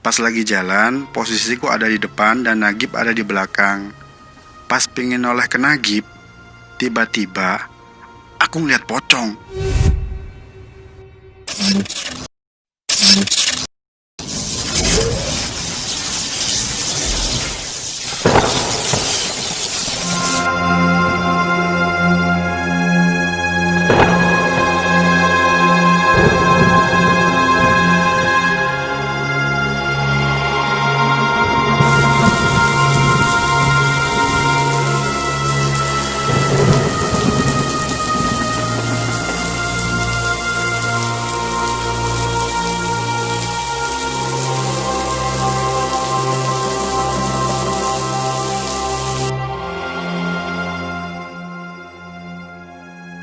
Pas lagi jalan, posisiku ada di depan dan Nagib ada di belakang. Pas pingin noleh ke Nagib, tiba-tiba aku ngeliat pocong.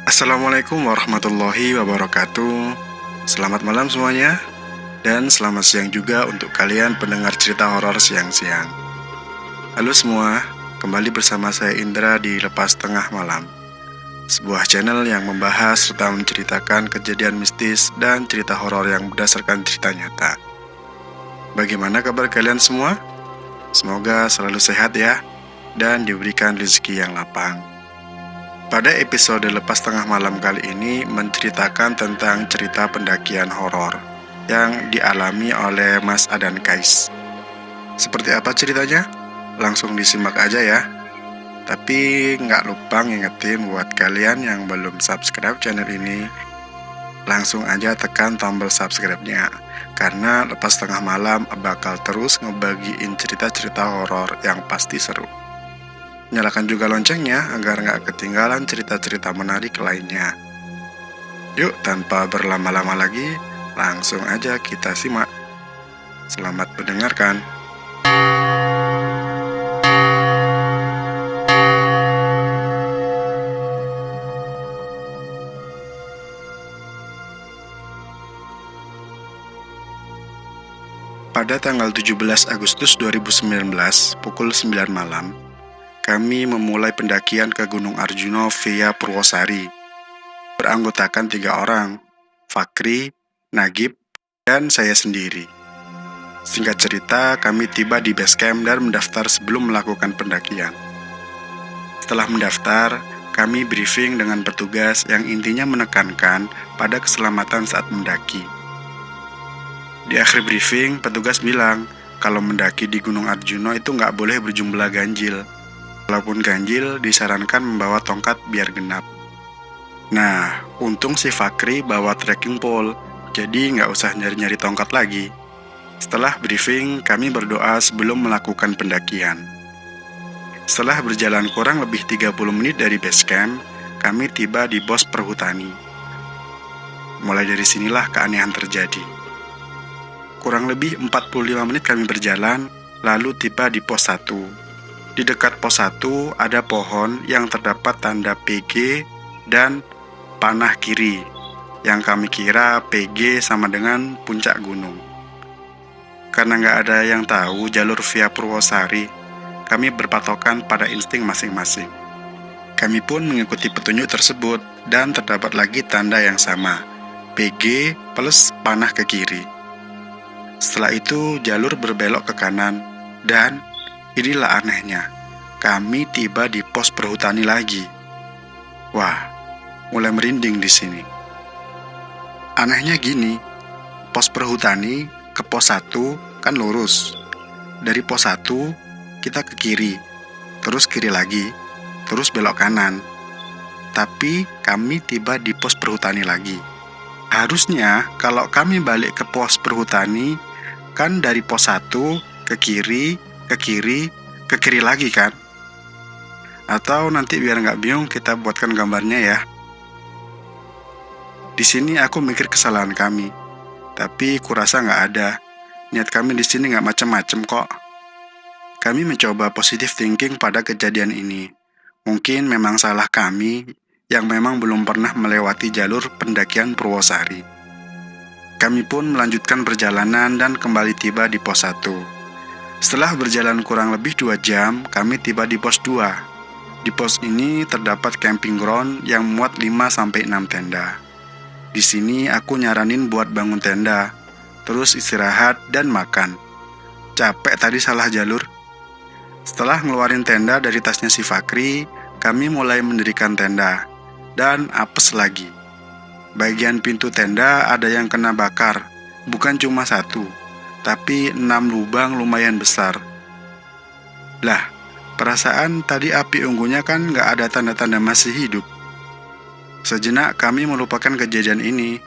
Assalamualaikum warahmatullahi wabarakatuh. Selamat malam semuanya, dan selamat siang juga untuk kalian pendengar cerita horor siang-siang. Halo semua, kembali bersama saya Indra di Lepas Tengah Malam, sebuah channel yang membahas serta menceritakan kejadian mistis dan cerita horor yang berdasarkan cerita nyata. Bagaimana kabar kalian semua? Semoga selalu sehat ya, dan diberikan rezeki yang lapang. Pada episode Lepas Tengah Malam kali ini menceritakan tentang cerita pendakian horor yang dialami oleh Mas Adan Kais. Seperti apa ceritanya? Langsung disimak aja ya. Tapi nggak lupa ngingetin buat kalian yang belum subscribe channel ini, langsung aja tekan tombol subscribe-nya, karena Lepas Tengah Malam bakal terus ngebagiin cerita-cerita horor yang pasti seru. Nyalakan juga loncengnya agar nggak ketinggalan cerita-cerita menarik lainnya. Yuk, tanpa berlama-lama lagi, langsung aja kita simak. Selamat mendengarkan. Pada tanggal 17 Agustus 2019, pukul 9 malam, kami memulai pendakian ke Gunung Arjuna via Purwosari. Beranggotakan 3 orang, Fakri, Nagib, dan saya sendiri. Singkat cerita, kami tiba di base camp dan mendaftar sebelum melakukan pendakian. Setelah mendaftar, kami briefing dengan petugas yang intinya menekankan pada keselamatan saat mendaki. Di akhir briefing, petugas bilang kalau mendaki di Gunung Arjuna itu nggak boleh berjumlah ganjil. Walaupun ganjil, disarankan membawa tongkat biar genap. Nah, untung si Fakri bawa trekking pole, jadi nggak usah nyari-nyari tongkat lagi. Setelah briefing, kami berdoa sebelum melakukan pendakian. Setelah berjalan kurang lebih 30 menit dari base camp, kami tiba di pos perhutani. Mulai dari sinilah keanehan terjadi. Kurang lebih 45 menit kami berjalan, lalu tiba di pos 1. Di dekat pos 1 ada pohon yang terdapat tanda PG dan panah kiri, yang kami kira PG sama dengan puncak gunung. Karena nggak ada yang tahu jalur via Purwosari, kami berpatokan pada insting masing-masing. Kami pun mengikuti petunjuk tersebut dan terdapat lagi tanda yang sama, PG plus panah ke kiri. Setelah itu jalur berbelok ke kanan, dan inilah anehnya, kami tiba di pos perhutani lagi. Wah, mulai merinding di sini. Anehnya gini, pos perhutani ke pos 1 kan lurus. Dari pos 1 kita ke kiri, terus kiri lagi, terus belok kanan. Tapi kami tiba di pos perhutani lagi. Harusnya kalau kami balik ke pos perhutani, kan dari pos 1 ke kiri, ke kiri, ke kiri lagi kan? Atau nanti biar nggak bingung kita buatkan gambarnya ya. Di sini aku mikir kesalahan kami, tapi kurasa nggak ada. Niat kami di sini nggak macem-macem kok. Kami mencoba positive thinking pada kejadian ini. Mungkin memang salah kami yang memang belum pernah melewati jalur pendakian Purwosari. Kami pun melanjutkan perjalanan dan kembali tiba di pos 1. Setelah berjalan kurang lebih 2 jam, kami tiba di pos 2. Di pos ini terdapat camping ground yang muat 5-6 tenda. Di sini aku nyaranin buat bangun tenda, terus istirahat dan makan. Capek tadi salah jalur. Setelah ngeluarin tenda dari tasnya si Fakri, kami mulai mendirikan tenda. Dan apes lagi. Bagian pintu tenda ada yang kena bakar. Bukan cuma satu, tapi 6 lubang lumayan besar. Lah, perasaan tadi api unggunnya kan gak ada tanda-tanda masih hidup. Sejenak kami melupakan kejadian ini.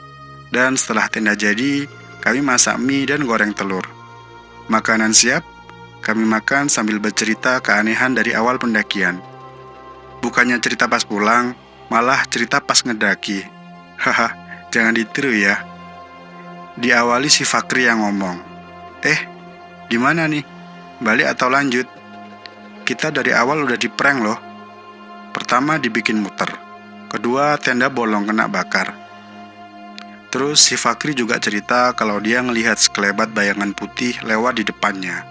Dan setelah tenda jadi, kami masak mie dan goreng telur. Makanan siap, kami makan sambil bercerita keanehan dari awal pendakian. Bukannya cerita pas pulang, malah cerita pas ngedaki. Haha, jangan ditiru ya. Diawali si Fakri yang ngomong, gimana nih? Balik atau lanjut? Kita dari awal udah di-prank loh. Pertama dibikin muter, kedua tenda bolong kena bakar. Terus si Fakri juga cerita kalau dia ngelihat sekelebat bayangan putih lewat di depannya.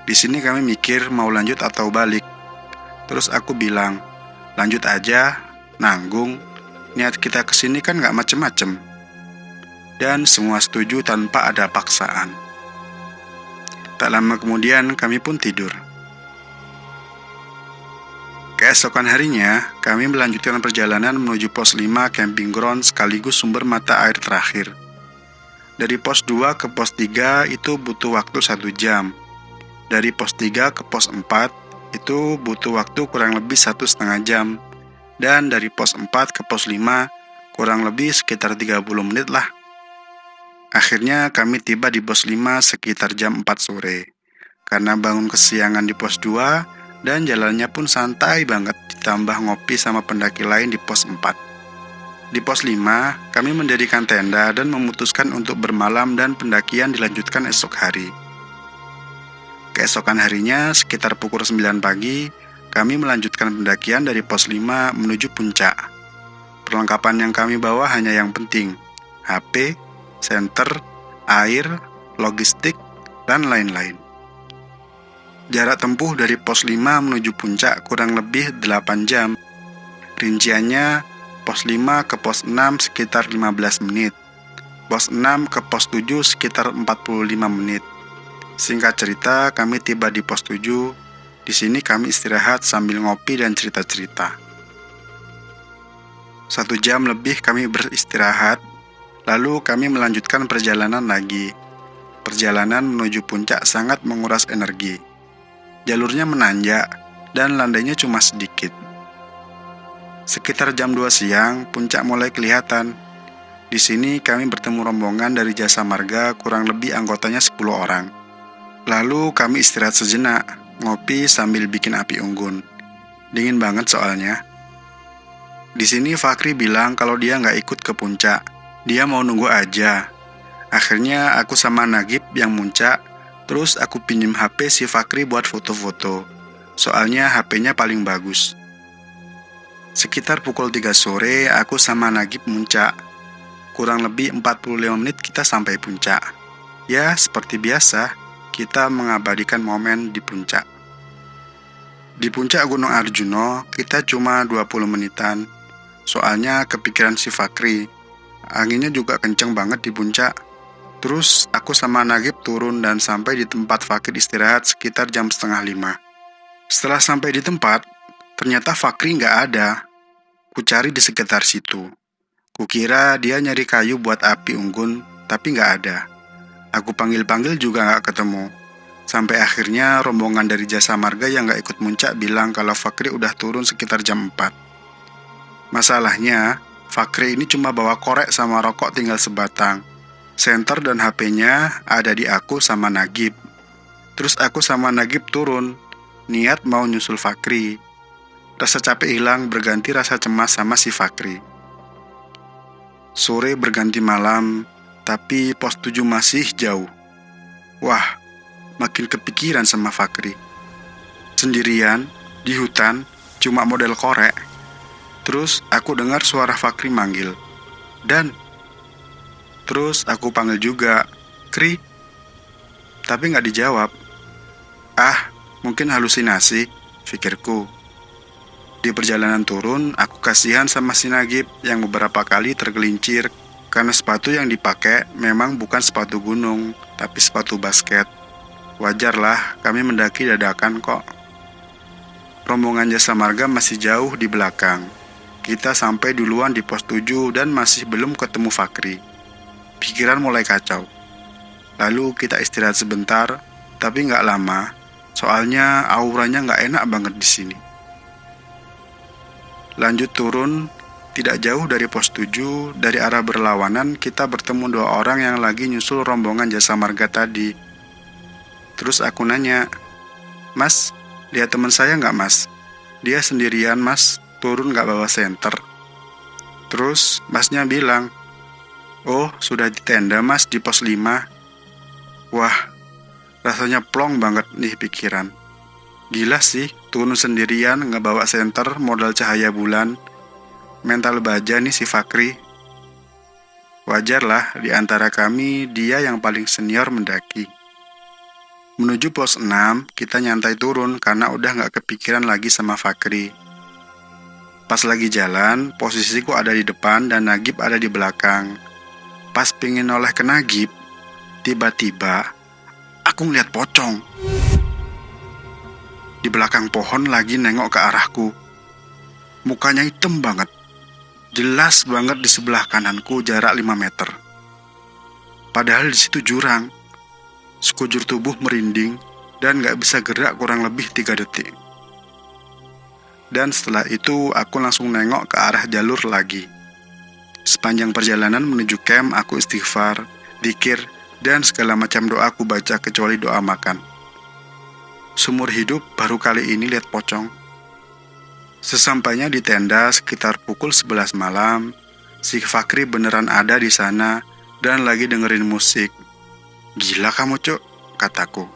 Di sini kami mikir mau lanjut atau balik. Terus aku bilang, lanjut aja, nanggung. Niat kita kesini kan gak macem-macem. Dan semua setuju tanpa ada paksaan. Tak lama kemudian kami pun tidur. Keesokan harinya, kami melanjutkan perjalanan menuju pos 5 camping ground sekaligus sumber mata air terakhir. Dari pos 2 ke pos 3 itu butuh waktu 1 jam. Dari pos 3 ke pos 4 itu butuh waktu kurang lebih 1,5 jam. Dan dari pos 4 ke pos 5 kurang lebih sekitar 30 menit lah. Akhirnya kami tiba di pos 5 sekitar jam 4 sore. Karena bangun kesiangan di pos 2 dan jalannya pun santai banget, ditambah ngopi sama pendaki lain di pos 4. Di pos 5, kami mendirikan tenda dan memutuskan untuk bermalam dan pendakian dilanjutkan esok hari. Keesokan harinya, sekitar pukul 9 pagi, kami melanjutkan pendakian dari pos 5 menuju puncak. Perlengkapan yang kami bawa hanya yang penting, HP, senter, air, logistik, dan lain-lain. Jarak tempuh dari pos 5 menuju puncak kurang lebih 8 jam. Rinciannya, pos 5 ke pos 6 sekitar 15 menit. Pos 6 ke pos 7 sekitar 45 menit. Singkat cerita, kami tiba di pos 7. Di sini kami istirahat sambil ngopi dan cerita-cerita. 1 jam lebih kami beristirahat, lalu kami melanjutkan perjalanan lagi. Perjalanan menuju puncak sangat menguras energi. Jalurnya menanjak dan landainya cuma sedikit. Sekitar jam 2 siang, puncak mulai kelihatan. Di sini kami bertemu rombongan dari Jasa Marga, kurang lebih anggotanya 10 orang. Lalu kami istirahat sejenak, ngopi sambil bikin api unggun. Dingin banget soalnya. Di sini Fakri bilang kalau dia nggak ikut ke puncak, dia mau nunggu aja. Akhirnya aku sama Nagib yang muncak. Terus aku pinjem HP si Fakri buat foto-foto. Soalnya HP-nya paling bagus. Sekitar pukul 3 sore, aku sama Nagib muncak. Kurang lebih 45 menit kita sampai puncak. Ya, seperti biasa, kita mengabadikan momen di puncak. Di puncak Gunung Arjuno, kita cuma 20 menitan. Soalnya kepikiran si Fakri. Anginnya juga kenceng banget di puncak. Terus aku sama Nagib turun dan sampai di tempat Fakri istirahat sekitar jam 4:30. Setelah sampai di tempat, ternyata Fakri nggak ada. Kucari di sekitar situ. Kukira dia nyari kayu buat api unggun, tapi nggak ada. Aku panggil-panggil juga nggak ketemu. Sampai akhirnya rombongan dari Jasa Marga yang nggak ikut muncak bilang kalau Fakri udah turun sekitar jam 4. Masalahnya, Fakri ini cuma bawa korek sama rokok tinggal sebatang. Senter dan HP-nya ada di aku sama Nagib. Terus aku sama Nagib turun, niat mau nyusul Fakri. Rasa capek hilang berganti rasa cemas sama si Fakri. Sore berganti malam, tapi pos 7 masih jauh. Wah, makin kepikiran sama Fakri. Sendirian, di hutan, cuma model korek. Terus aku dengar suara Fakri manggil. Terus aku panggil juga, Kri. Tapi nggak dijawab. Mungkin halusinasi, pikirku. Di perjalanan turun, aku kasihan sama si Nagib yang beberapa kali tergelincir karena sepatu yang dipakai memang bukan sepatu gunung, tapi sepatu basket. Wajarlah, kami mendaki dadakan kok. Rombongan jasa marga masih jauh di belakang. Kita sampai duluan di pos 7 dan masih belum ketemu Fakri. Pikiran mulai kacau. Lalu kita istirahat sebentar, tapi nggak lama, soalnya auranya nggak enak banget di sini. Lanjut turun, tidak jauh dari pos 7, dari arah berlawanan kita bertemu 2 orang yang lagi nyusul rombongan jasa marga tadi. Terus aku nanya, "Mas, lihat teman saya nggak mas? Dia sendirian mas, turun nggak bawa senter." Terus masnya bilang, "Oh, sudah di tenda mas di pos 5. Wah, rasanya plong banget nih pikiran. Gila sih, turun sendirian nggak bawa senter modal cahaya bulan. Mental baja nih si Fakri." Wajarlah, di antara kami dia yang paling senior mendaki. Menuju pos 6, kita nyantai turun karena udah nggak kepikiran lagi sama Fakri. Pas lagi jalan, posisiku ada di depan dan Nagib ada di belakang. Pas pingin noleh ke Nagib, tiba-tiba aku ngeliat pocong. Di belakang pohon lagi nengok ke arahku. Mukanya hitam banget. Jelas banget di sebelah kananku jarak 5 meter. Padahal di situ jurang. Sekujur tubuh merinding dan gak bisa gerak kurang lebih 3 detik. Dan setelah itu aku langsung nengok ke arah jalur lagi. Sepanjang perjalanan menuju camp aku istighfar, dzikir, dan segala macam doa aku baca kecuali doa makan. Seumur hidup baru kali ini lihat pocong. Sesampainya di tenda sekitar pukul 11 malam, si Fakri beneran ada di sana dan lagi dengerin musik. "Gila kamu cuk," kataku.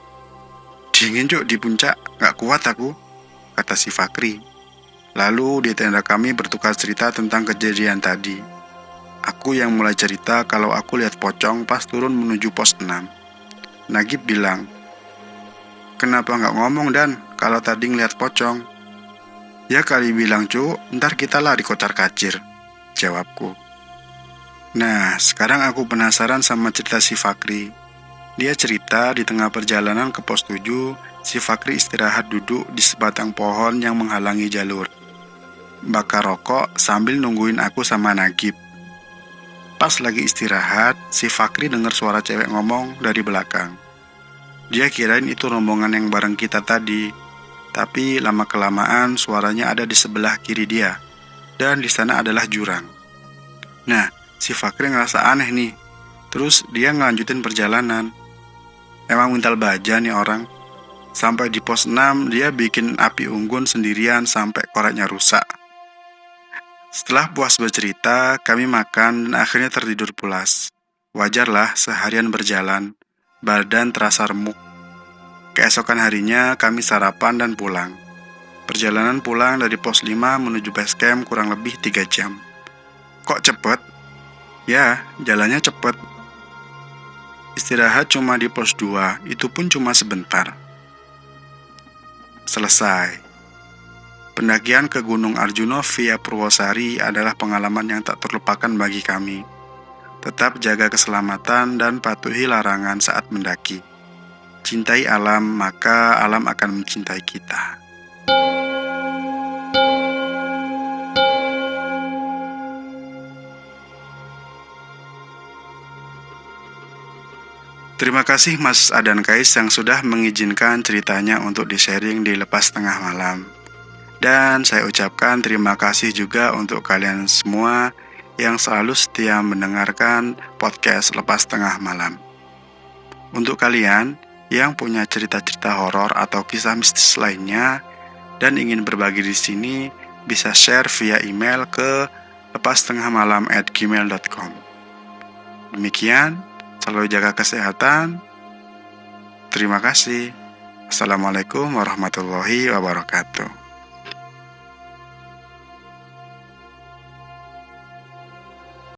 "Dingin cuk di puncak, gak kuat aku," kata si Fakri. Lalu di tenda kami bertukar cerita tentang kejadian tadi. Aku yang mulai cerita kalau aku lihat pocong pas turun menuju pos 6. Nagib bilang, "Kenapa gak ngomong Dan kalau tadi ngeliat pocong?" "Ya kali bilang cuk, ntar kita lari kocar kacir," jawabku. Nah, sekarang aku penasaran sama cerita si Fakri. Dia cerita di tengah perjalanan ke pos 7, si Fakri istirahat duduk di sebatang pohon yang menghalangi jalur. Bakar rokok sambil nungguin aku sama Nagib. Pas lagi istirahat, si Fakri dengar suara cewek ngomong dari belakang. Dia kirain itu rombongan yang bareng kita tadi, tapi lama-kelamaan suaranya ada di sebelah kiri dia, dan di sana adalah jurang. Nah, si Fakri ngerasa aneh nih, terus dia ngelanjutin perjalanan. Emang mental baja nih orang. Sampai di pos 6 dia bikin api unggun sendirian sampai koreknya rusak. Setelah puas bercerita, kami makan dan akhirnya tertidur pulas. Wajarlah seharian berjalan, badan terasa remuk. Keesokan harinya kami sarapan dan pulang. Perjalanan pulang dari pos 5 menuju base camp kurang lebih 3 jam. Kok cepet? Ya, jalannya cepet. Istirahat cuma di pos 2, itu pun cuma sebentar. Selesai. Pendakian ke Gunung Arjuna via Purwosari adalah pengalaman yang tak terlupakan bagi kami. Tetap jaga keselamatan dan patuhi larangan saat mendaki. Cintai alam, maka alam akan mencintai kita. Terima kasih Mas Adan Kais yang sudah mengizinkan ceritanya untuk di-sharing di Lepas Tengah Malam. Dan saya ucapkan terima kasih juga untuk kalian semua yang selalu setia mendengarkan podcast Lepas Tengah Malam. Untuk kalian yang punya cerita-cerita horor atau kisah mistis lainnya dan ingin berbagi di sini, bisa share via email ke lepastengahmalam@gmail.com. Demikian. Selalu jaga kesehatan. Terima kasih. Assalamualaikum warahmatullahi wabarakatuh.